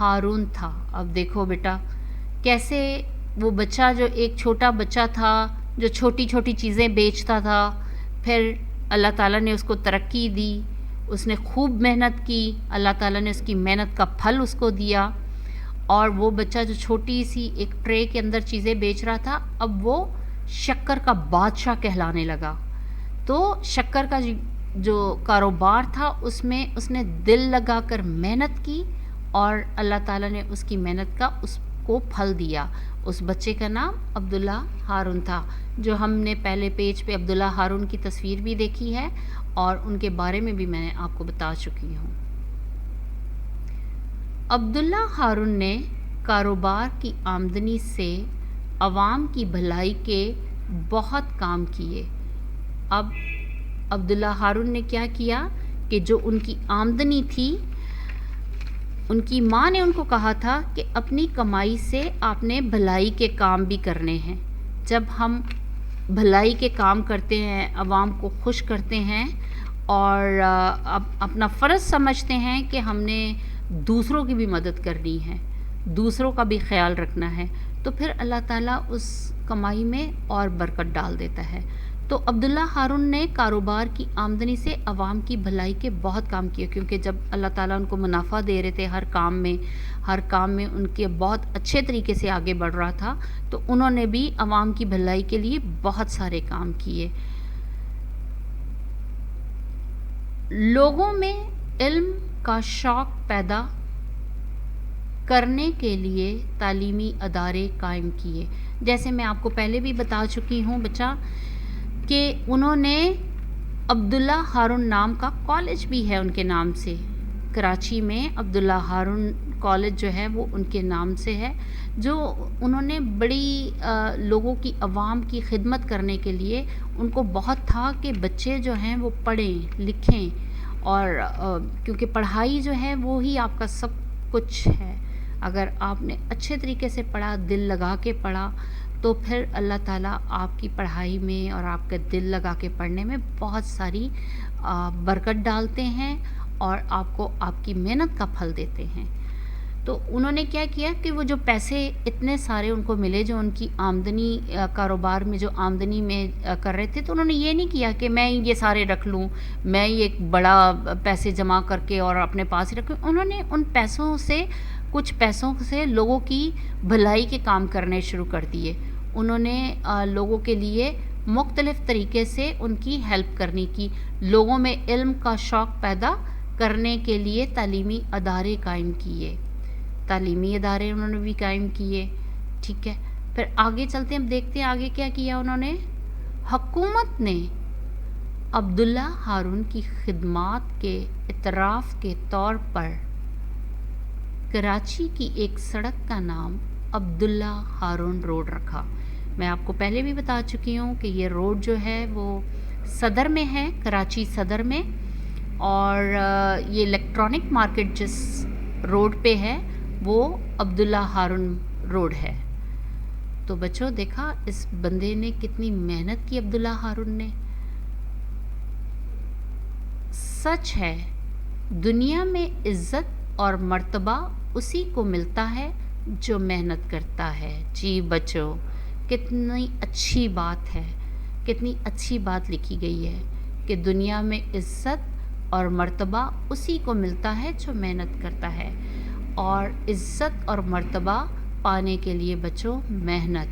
ہارون تھا. اب دیکھو بیٹا کیسے وہ بچہ جو ایک چھوٹا بچہ تھا جو چھوٹی چھوٹی چیزیں بیچتا تھا، پھر اللہ تعالیٰ نے اس کو ترقی دی، اس نے خوب محنت کی، اللہ تعالیٰ نے اس کی محنت کا پھل اس کو دیا، اور وہ بچہ جو چھوٹی سی ایک ٹرے کے اندر چیزیں بیچ رہا تھا اب وہ شکر کا بادشاہ کہلانے لگا. تو شکر کا جو کاروبار تھا اس میں اس نے دل لگا کر محنت کی اور اللہ تعالیٰ نے اس کی محنت کا اس کو پھل دیا. اس بچے کا نام عبداللہ ہارون تھا، جو ہم نے پہلے پیج پہ عبداللہ ہارون کی تصویر بھی دیکھی ہے اور ان کے بارے میں بھی میں نے آپ کو بتا چکی ہوں. عبداللہ ہارون نے کاروبار کی آمدنی سے عوام کی بھلائی کے بہت کام کیے. اب عبداللہ ہارون نے کیا کیا کہ جو ان کی آمدنی تھی، ان کی ماں نے ان کو کہا تھا کہ اپنی کمائی سے آپ نے بھلائی کے کام بھی کرنے ہیں. جب ہم بھلائی کے کام کرتے ہیں، عوام کو خوش کرتے ہیں اور اپنا فرض سمجھتے ہیں کہ ہم نے دوسروں کی بھی مدد کرنی ہے، دوسروں کا بھی خیال رکھنا ہے، تو پھر اللہ تعالیٰ اس کمائی میں اور برکت ڈال دیتا ہے. تو عبداللہ ہارون نے کاروبار کی آمدنی سے عوام کی بھلائی کے بہت کام کیے، کیونکہ جب اللہ تعالیٰ ان کو منافع دے رہے تھے ہر کام میں ان کے بہت اچھے طریقے سے آگے بڑھ رہا تھا، تو انہوں نے بھی عوام کی بھلائی کے لیے بہت سارے کام کیے. لوگوں میں علم کا شوق پیدا کرنے کے لیے تعلیمی ادارے قائم کیے. جیسے میں آپ کو پہلے بھی بتا چکی ہوں بچہ کہ انہوں نے عبداللہ ہارون نام کا کالج بھی ہے ان کے نام سے. کراچی میں عبداللہ ہارون کالج جو ہے وہ ان کے نام سے ہے، جو انہوں نے بڑی لوگوں کی عوام کی خدمت کرنے کے لیے ان کو بہت تھا کہ بچے جو ہیں وہ پڑھیں لکھیں، اور کیونکہ پڑھائی جو ہے وہی آپ کا سب کچھ ہے. اگر آپ نے اچھے طریقے سے پڑھا، دل لگا کے پڑھا، تو پھر اللہ تعالیٰ آپ کی پڑھائی میں اور آپ کا دل لگا کے پڑھنے میں بہت ساری برکت ڈالتے ہیں اور آپ کو آپ کی محنت کا پھل دیتے ہیں. تو انہوں نے کیا کیا کہ وہ جو پیسے اتنے سارے ان کو ملے جو ان کی آمدنی کاروبار میں جو آمدنی میں کر رہے تھے، تو انہوں نے یہ نہیں کیا کہ میں یہ سارے رکھ لوں، میں ایک بڑا پیسے جمع کر کے اور اپنے پاس ہی رکھوں. انہوں نے ان پیسوں سے کچھ پیسوں سے لوگوں کی بھلائی کے کام کرنے شروع کر دیے. انہوں نے لوگوں کے لیے مختلف طریقے سے ان کی ہیلپ کرنے کی، لوگوں میں علم کا شوق پیدا کرنے کے لیے تعلیمی ادارے قائم کیے. تعلیمی ادارے انہوں نے بھی قائم کیے. ٹھیک ہے، پھر آگے چلتے ہیں، دیکھتے ہیں آگے کیا کیا انہوں نے. حکومت نے عبداللہ ہارون کی خدمات کے اعتراف کے طور پر کراچی کی ایک سڑک کا نام عبداللہ ہارون روڈ رکھا. میں آپ کو پہلے بھی بتا چکی ہوں کہ یہ روڈ جو ہے وہ صدر میں ہے، کراچی صدر میں، اور یہ الیکٹرانک مارکیٹ جس روڈ پہ ہے وہ عبداللہ ہارون روڈ ہے. تو بچوں دیکھا اس بندے نے کتنی محنت کی، عبداللہ ہارون نے. سچ ہے دنیا میں عزت اور مرتبہ اسی کو ملتا ہے جو محنت کرتا ہے. جی بچوں، کتنی اچھی بات ہے، کتنی اچھی بات لکھی گئی ہے کہ دنیا میں عزت اور مرتبہ اسی کو ملتا ہے جو محنت کرتا ہے. اور عزت اور مرتبہ پانے کے لیے بچوں محنت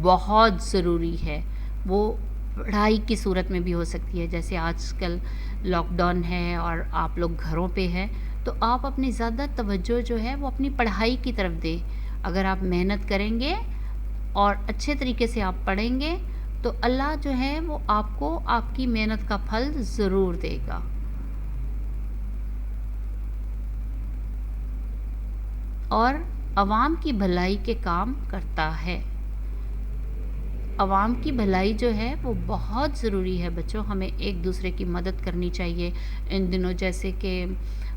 بہت ضروری ہے. وہ پڑھائی کی صورت میں بھی ہو سکتی ہے، جیسے آج کل لاک ڈاؤن ہے اور آپ لوگ گھروں پہ ہیں، تو آپ اپنی زیادہ توجہ جو ہے وہ اپنی پڑھائی کی طرف دیں. اگر آپ محنت کریں گے اور اچھے طریقے سے آپ پڑھیں گے تو اللہ جو ہے وہ آپ کو آپ کی محنت کا پھل ضرور دے گا. اور عوام کی بھلائی کے کام کرتا ہے. عوام کی بھلائی جو ہے وہ بہت ضروری ہے بچوں. ہمیں ایک دوسرے کی مدد کرنی چاہیے. ان دنوں جیسے کہ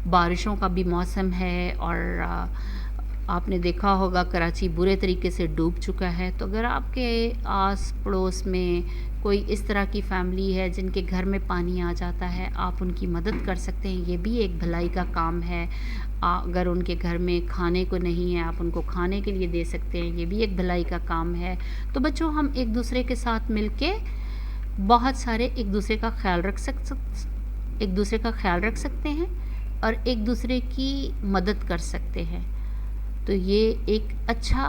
بارشوں کا بھی موسم ہے اور آپ نے دیکھا ہوگا کراچی برے طریقے سے ڈوب چکا ہے. تو اگر آپ کے آس پڑوس میں کوئی اس طرح کی فیملی ہے جن کے گھر میں پانی آ جاتا ہے، آپ ان کی مدد کر سکتے ہیں. یہ بھی ایک بھلائی کا کام ہے. اگر ان کے گھر میں کھانے کو نہیں ہے، آپ ان کو کھانے کے لیے دے سکتے ہیں، یہ بھی ایک بھلائی کا کام ہے۔ تو بچوں، ہم ایک دوسرے کے ساتھ مل کے بہت سارے ایک دوسرے کا خیال رکھ سکتے ہیں اور ایک دوسرے کی مدد کر سکتے ہیں۔ تو یہ ایک اچھا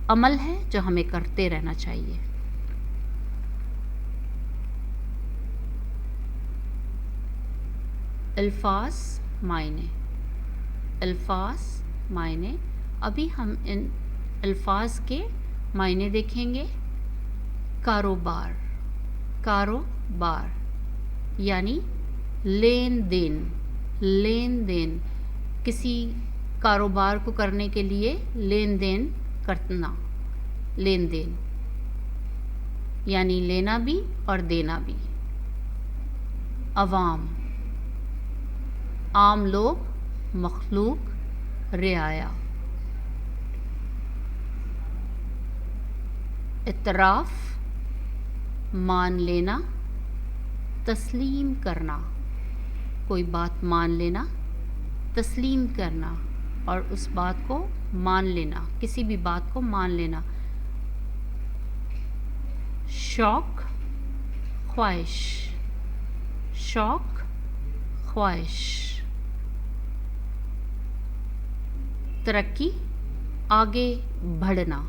عمل ہے جو ہمیں کرتے رہنا چاہیے۔ الفاظ معنی، ابھی ہم ان الفاظ کے معنی دیکھیں گے۔ کاروبار یعنی لین دین، کسی کاروبار کو کرنے کے لیے لین دین کرنا، لین دین یعنی لینا بھی اور دینا بھی۔ عام لوگ، مخلوق، رعایا۔ اعتراف، مان لینا، تسلیم کرنا، کوئی بات مان لینا، تسلیم کرنا اور اس بات کو مان لینا، کسی بھی بات کو مان لینا۔ شوق، خواہش۔ ترقی، آگے بڑھنا۔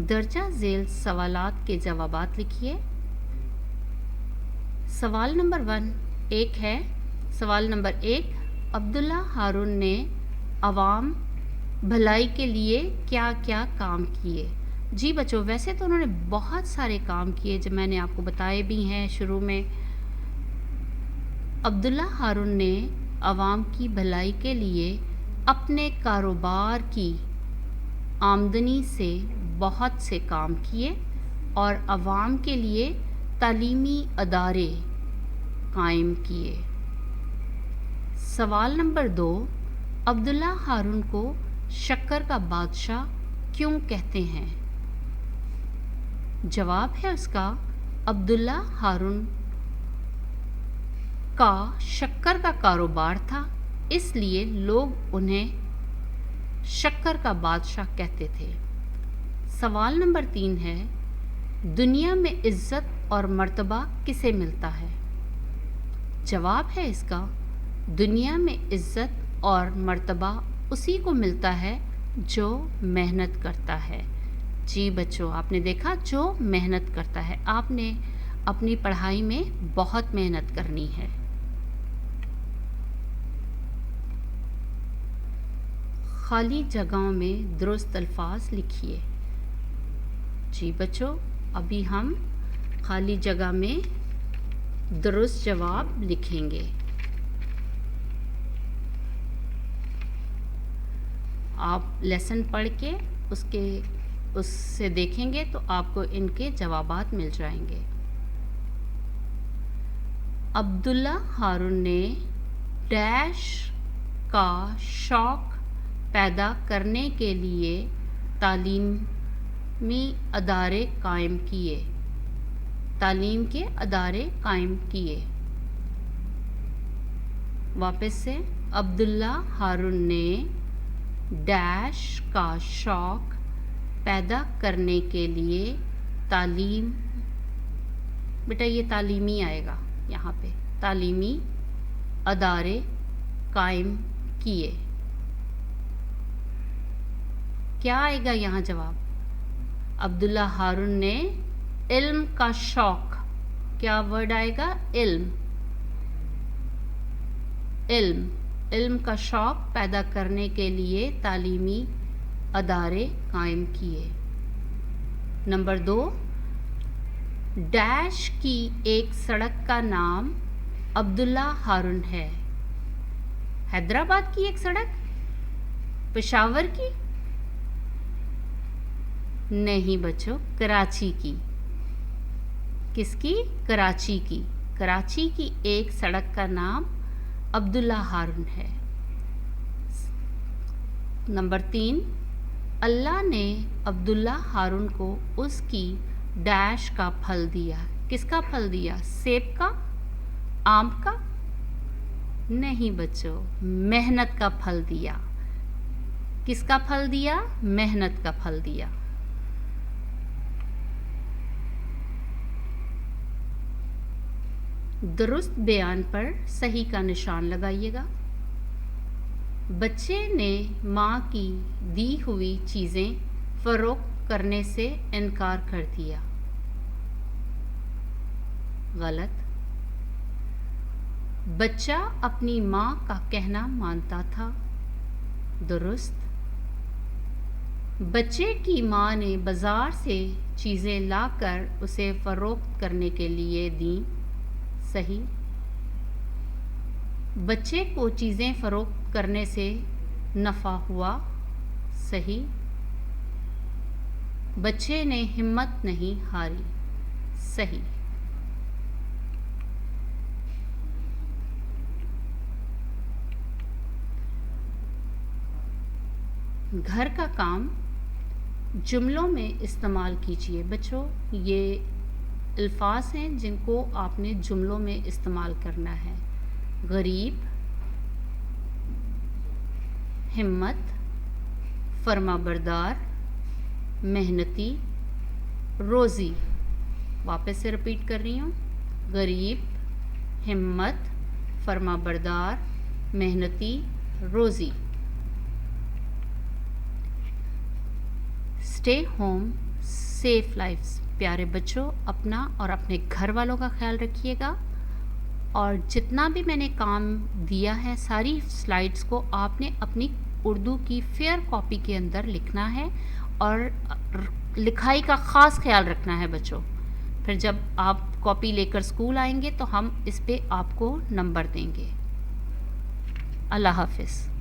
درجہ ذیل سوالات کے جوابات لکھیے۔ سوال نمبر 1 ہے، سوال نمبر 1، عبداللہ ہارون نے عوام بھلائی کے لیے کیا کیا کام کیے؟ جی بچوں، ویسے تو انہوں نے بہت سارے کام کیے جو میں نے آپ کو بتائے بھی ہیں شروع میں۔ عبداللہ ہارون نے عوام کی بھلائی کے لیے اپنے کاروبار کی آمدنی سے بہت سے کام کیے اور عوام کے لیے تعلیمی ادارے قائم کیے۔ سوال نمبر 2، عبداللہ ہارون کو شکر کا بادشاہ کیوں کہتے ہیں؟ جواب ہے اس کا، عبداللہ ہارون کا شکر کا کاروبار تھا، اس لیے لوگ انہیں شکر کا بادشاہ کہتے تھے۔ سوال نمبر 3 ہے، دنیا میں عزت اور مرتبہ کسے ملتا ہے؟ جواب ہے اس کا، دنیا میں عزت اور مرتبہ اسی کو ملتا ہے جو محنت کرتا ہے۔ جی بچوں، آپ نے دیکھا، جو محنت کرتا ہے۔ آپ نے اپنی پڑھائی میں بہت محنت کرنی ہے۔ خالی جگہوں میں درست الفاظ لکھیے۔ جی بچوں، ابھی ہم خالی جگہ میں درست جواب لکھیں گے۔ آپ لیسن پڑھ کے اس سے دیکھیں گے تو آپ کو ان کے جوابات مل جائیں گے۔ عبداللہ ہارون نے ڈیش کا شوق پیدا کرنے کے لیے تعلیمی ادارے قائم کیے۔ تعلیم کے ادارے قائم کیے۔ واپس سے، عبداللہ ہارون نے ڈیش کا شوق پیدا کرنے کے لیے بیٹا یہ تعلیمی آئے گا یہاں پہ، تعلیمی ادارے قائم کیے۔ کیا آئے گا یہاں جواب؟ عبداللہ ہارون نے علم کا شوق، کیا ورڈ آئے گا؟ علم کا شوق پیدا کرنے کے لیے تعلیمی ادارے قائم کیے۔ نمبر 2، ڈیش کی ایک سڑک کا نام عبداللہ ہارون ہے۔ حیدرآباد کی ایک سڑک؟ پشاور کی؟ نہیں بچوں، کراچی کی۔ کس کی؟ کراچی کی۔ کراچی کی ایک سڑک کا نام عبداللہ ہارون ہے۔ نمبر 3، اللہ نے عبداللہ ہارون کو اس کی ڈیش کا پھل دیا. کس کا پھل دیا؟ سیب کا؟ آم کا؟ نہیں بچوں، محنت کا پھل دیا. کس کا پھل دیا؟ محنت کا پھل دیا. درست بیان پر صحیح کا نشان لگائیے گا. بچے نے ماں کی دی ہوئی چیزیں فروخت کرنے سے انکار کر دیا. غلط. بچہ اپنی ماں کا کہنا مانتا تھا. درست. بچے کی ماں نے بازار سے چیزیں لا کر اسے فروخت کرنے کے لیے دیں. صحیح. بچے کو چیزیں فروخت کرنے سے نفع ہوا. صحیح. بچے نے ہمت نہیں ہاری. صحیح. گھر کا کام جملوں میں استعمال کیجیے. بچوں یہ الفاظ ہیں جن کو آپ نے جملوں میں استعمال کرنا ہے. غریب، ہمت، فرما بردار، محنتی، روزی. واپس سے رپیٹ کر رہی ہوں. غریب، ہمت، فرما بردار، محنتی، روزی. Stay home safe lives. پیارے بچوں، اپنا اور اپنے گھر والوں کا خیال رکھیے گا. اور جتنا بھی میں نے کام دیا ہے ساری سلائڈز کو آپ نے اپنی اردو کی فیئر کاپی کے اندر لکھنا ہے اور لکھائی کا خاص خیال رکھنا ہے بچوں. پھر جب آپ کاپی لے کر اسکول آئیں گے تو ہم اس پہ آپ کو نمبر دیں گے. اللہ حافظ.